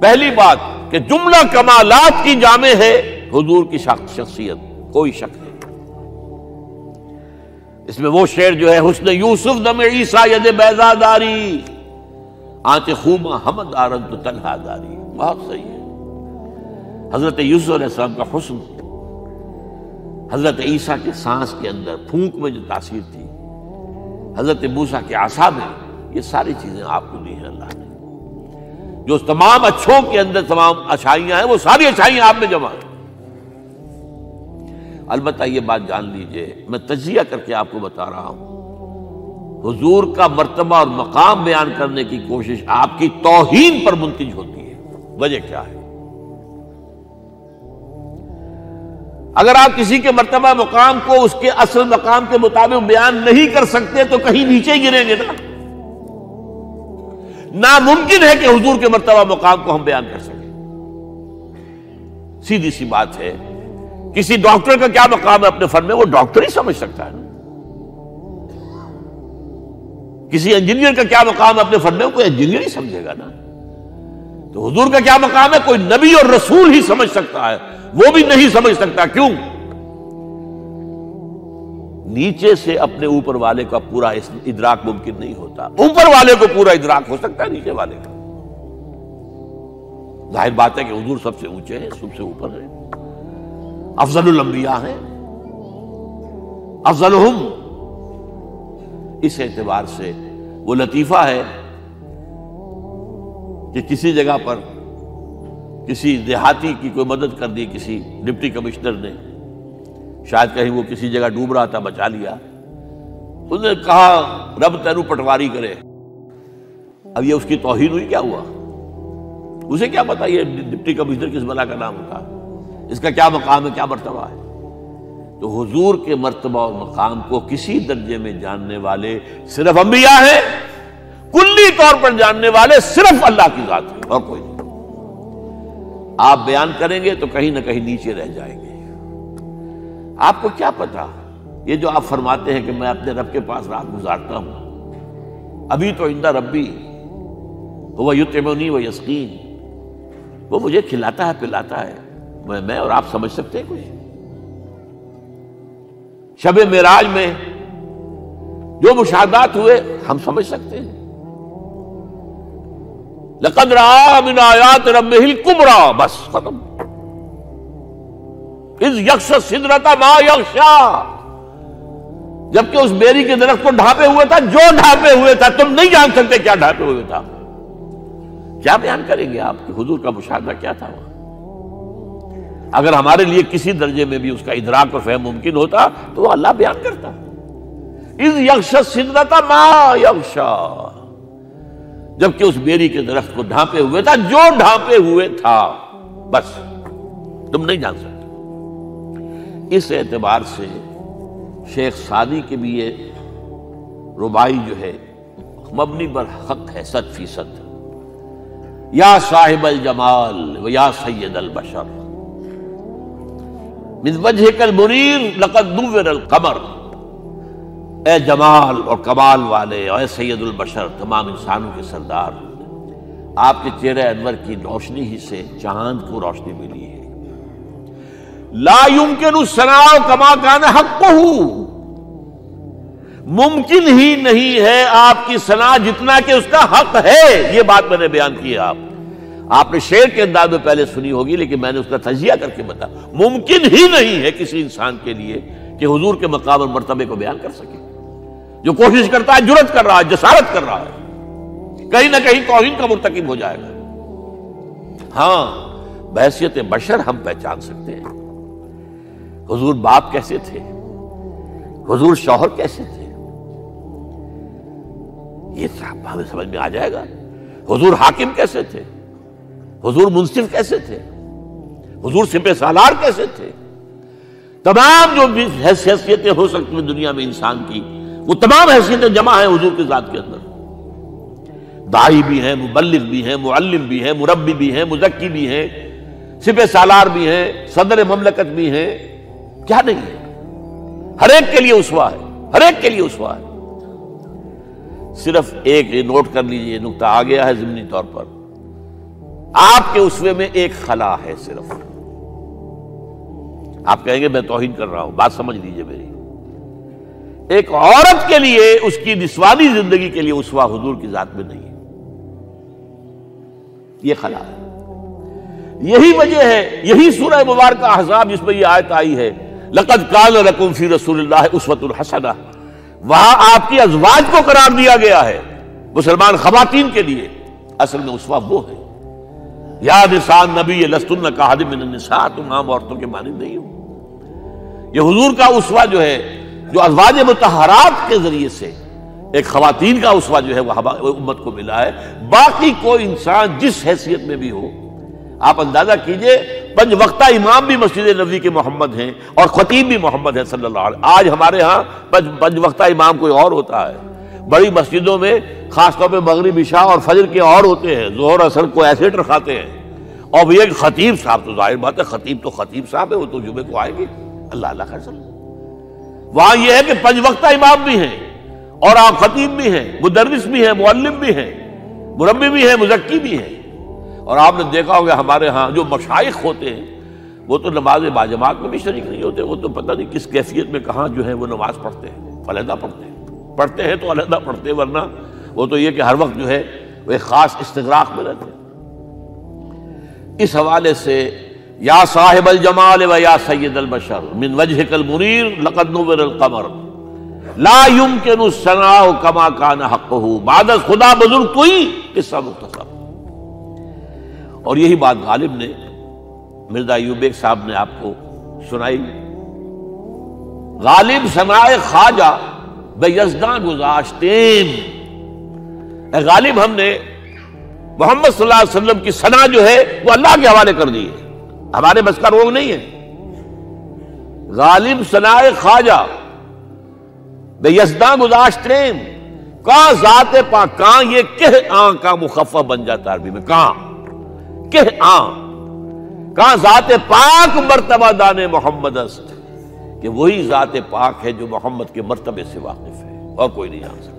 پہلی بات کہ جملہ کمالات کی جامع ہے حضور کی شخصیت، کوئی شک نہیں۔ اس میں وہ شعر جو ہے حسن یوسف دم عیسیٰ ید بیضا داری آنچ خوما حمد آرد تو تنہا داری، بہت صحیح ہے۔ حضرت یوسف علیہ السلام کا حسن، حضرت عیسیٰ کے سانس کے اندر پھونک میں جو تاثیر تھی، حضرت موسیٰ کے عصا میں، یہ ساری چیزیں آپ کو دی ہیں اللہ نے۔ جو تمام اچھوں کے اندر تمام اچھائیاں ہیں، وہ ساری اچھائیاں آپ میں جمع ہیں۔ البتہ یہ بات جان لیجئے، میں تجزیہ کر کے آپ کو بتا رہا ہوں، حضور کا مرتبہ اور مقام بیان کرنے کی کوشش آپ کی توہین پر منتج ہوتی ہے۔ وجہ کیا ہے؟ اگر آپ کسی کے مرتبہ مقام کو اس کے اصل مقام کے مطابق بیان نہیں کر سکتے تو کہیں نیچے گریں گے نا۔ ناممکن ہے کہ حضور کے مرتبہ مقام کو ہم بیان کر سکیں۔ سیدھی سی بات ہے، کسی ڈاکٹر کا کیا مقام ہے اپنے فن میں، وہ ڈاکٹر ہی سمجھ سکتا ہے نا۔ کسی انجینئر کا کیا مقام ہے اپنے فن میں، کوئی انجینئر ہی سمجھے گا نا۔ تو حضور کا کیا مقام ہے، کوئی نبی اور رسول ہی سمجھ سکتا ہے، وہ بھی نہیں سمجھ سکتا۔ کیوں؟ نیچے سے اپنے اوپر والے کا پورا ادراک ممکن نہیں ہوتا، اوپر والے کو پورا ادراک ہو سکتا ہے نیچے والے کا۔ ظاہر بات ہے کہ حضور سب سے اونچے ہیں، سب سے اوپر ہیں، افضل الانبیاء ہیں، افضلہم۔ اس اعتبار سے وہ لطیفہ ہے کہ کسی جگہ پر کسی دیہاتی کی کوئی مدد کر دی کسی ڈپٹی کمشنر نے، شاید کہیں وہ کسی جگہ ڈوب رہا تھا، بچا لیا، انہوں نے کہا رب تینوں پٹواری کرے۔ اب یہ اس کی توہین ہوئی، کیا ہوا؟ اسے کیا پتا یہ ڈپٹی کمشنر کس بلا کا نام ہوتا، اس کا کیا مقام ہے، کیا مرتبہ ہے۔ تو حضور کے مرتبہ اور مقام کو کسی درجے میں جاننے والے صرف انبیاء ہیں، کلی طور پر جاننے والے صرف اللہ کی ذات ہے اور کوئی نہیں۔ آپ بیان کریں گے تو کہیں نہ کہیں نیچے رہ جائیں گے۔ آپ کو کیا پتا، یہ جو آپ فرماتے ہیں کہ میں اپنے رب کے پاس رات گزارتا ہوں، ابھی تو عند ربی هو یطعمنی و یسقین، وہ مجھے کھلاتا ہے پلاتا ہے، میں اور آپ سمجھ سکتے ہیں کچھ؟ شب معراج میں جو مشاہدات ہوئے ہم سمجھ سکتے ہیں؟ لقد رأى من آیات ربہ الکبریٰ، بس ختم۔ اذ یغشی السدرۃ ما یغشی، جبکہ اس بیری کے درخت کو ڈھانپے ہوئے تھا جو ڈھانپے ہوئے تھا، تم نہیں جان سکتے کیا ڈھانپے ہوئے تھا۔ کیا بیان کریں گے آپ کہ حضور کا مشاہدہ کیا تھا وہاں؟ اگر ہمارے لیے کسی درجے میں بھی اس کا ادراک اور فہم ممکن ہوتا تو وہ اللہ بیان کرتا۔ اذ یغشی السدرۃ ما یغشی، جبکہ اس بیری کے درخت کو ڈھانپے ہوئے تھا جو ڈھانپے ہوئے تھا، بس تم نہیں جان سکتے۔ اس اعتبار سے شیخ سعدی کے بھی یہ ربائی جو ہے مبنی بر حق ہے 100%۔ یا صاحب الجمال و یا سید البشر من وجہک المنیر لقد نور القمر، اے جمال اور کمال والے، اے سید البشر، تمام انسانوں کے سردار، آپ کے چہرے انور کی روشنی ہی سے چاند کو روشنی ملی ہے۔ لا یمکن الثناء کما کان حقہ، ممکن ہی نہیں ہے آپ کی ثنا جتنا کہ اس کا حق ہے۔ یہ بات میں نے بیان کی ہے، آپ نے شعر کے انداز میں پہلے سنی ہوگی، لیکن میں نے اس کا تجزیہ کر کے بتا، ممکن ہی نہیں ہے کسی انسان کے لیے کہ حضور کے مقام اور مرتبے کو بیان کر سکے۔ جو کوشش کرتا ہے، جرت کر رہا ہے، جسارت کر رہا ہے، کہیں نہ کہیں توہین کا مرتکب ہو جائے گا۔ ہاں، بحیثیت بشر ہم پہچان سکتے ہیں حضور باپ کیسے تھے، حضور شوہر کیسے تھے، یہ ہمیں سمجھ میں آ جائے گا۔ حضور حاکم کیسے تھے، حضور منصف کیسے تھے، حضور سپہ سالار کیسے تھے، تمام جو بھی حیثیتیں ہو سکتی ہیں دنیا میں انسان کی، وہ تمام حیثیتیں جمع ہیں حضور کی ذات کے اندر۔ داعی بھی ہیں، مبلغ بھی ہیں، معلم بھی ہیں، مربی بھی ہیں، مزکی بھی ہیں، سپہ سالار بھی ہیں، صدر مملکت بھی ہیں، کیا نہیں ہے؟ ہر ایک کے لیے اسوہ ہے، ہر ایک کے لیے اسوہ ہے۔ صرف ایک یہ نوٹ کر لیجئے، نقطہ آ گیا ہے ضمنی طور پر، آپ کے اسوے میں ایک خلا ہے صرف. آپ کہیں گے میں توہین کر رہا ہوں، بات سمجھ لیجئے میری. ایک عورت کے لیے اس کی نسوانی زندگی کے لیے اسوہ حضور کی ذات میں نہیں ہے، یہ خلا ہے. یہی وجہ ہے، یہی سورہ مبارکہ احزاب جس میں یہ آیت آئی ہے لَقَدْ كَانَ لَكُمْ فِي رَسُولِ اللَّهِ أُسْوَةٌ حَسَنَةٌ، وہاں آپ کی ازواج کو قرار دیا گیا ہے، مسلمان خواتین کے لیے. اصل میں اسوہ وہ ہے، یا نساء النبی لستن کاحد من النساء، تم عام عورتوں کے مانند نہیں ہو. یہ حضور کا اسوہ جو ہے، جو ازواج مطہرات کے ذریعے سے ایک خواتین کا اسوہ جو ہے وہ امت کو ملا ہے. باقی کوئی انسان جس حیثیت میں بھی ہو، آپ اندازہ کیجئے 5 وقتہ امام بھی مسجد نبوی کے محمد ہیں اور خطیب بھی محمد ہے صلی اللہ علیہ وسلم. آج ہمارے ہاں 5 وقتہ امام کوئی اور ہوتا ہے، بڑی مسجدوں میں خاص طور پہ مغرب عشاء اور فجر کے اور ہوتے ہیں، ظہر اثر کو ایسے رکھاتے ہیں. اور وہ ایک خطیب صاحب، تو ظاہر بات ہے خطیب صاحب ہے، وہ تو جمعے کو آئے گی. اللہ اللہ خیر صلی. وہاں یہ ہے کہ 5 وقتہ امام بھی ہیں اور آپ خطیب بھی ہیں، مدرس بھی ہیں، معلم بھی ہیں، مربی بھی ہیں، مزکی بھی ہیں. اور آپ نے دیکھا ہوگا ہمارے ہاں جو مشائخ ہوتے ہیں وہ تو نماز باجماعت میں بھی شریک نہیں ہوتے، وہ تو پتہ نہیں کس کیفیت میں کہاں جو ہے وہ نماز پڑھتے ہیں، علیحدہ پڑھتے ہیں تو علیحدہ پڑھتے ہیں، ورنہ وہ تو یہ کہ ہر وقت جو ہے وہ ایک خاص استغراق میں رہتے ہیں. اس حوالے سے یا صاحب الجمال و یا سید البشر من وجهك المنیر لقد نور القمر لا يمكن الثناء كما كان حقه بعد خدا بزرگ تو ہی قصہ مختصر. اور یہی بات غالب نے مرزا ایوب بیگ صاحب نے آپ کو سنائی. غالب ثنائے خواجہ بے یزداں گذاشتیم. اے غالب ہم نے محمد صلی اللہ علیہ وسلم کی ثنا جو ہے وہ اللہ کے حوالے کر دی ہے، ہمارے بس کا روگ نہیں ہے. غالب ثنائے خواجہ بے یزداں گذاشتیم، کہاں ذات پاک، کہاں یہ کہ آن کا مخفف بن جاتا عربی میں، کہاں کہ آن، کہاں ذات پاک مرتبہ دان محمد است، کہ وہی ذات پاک ہے جو محمد کے مرتبے سے واقف ہے اور کوئی نہیں جان سکتا.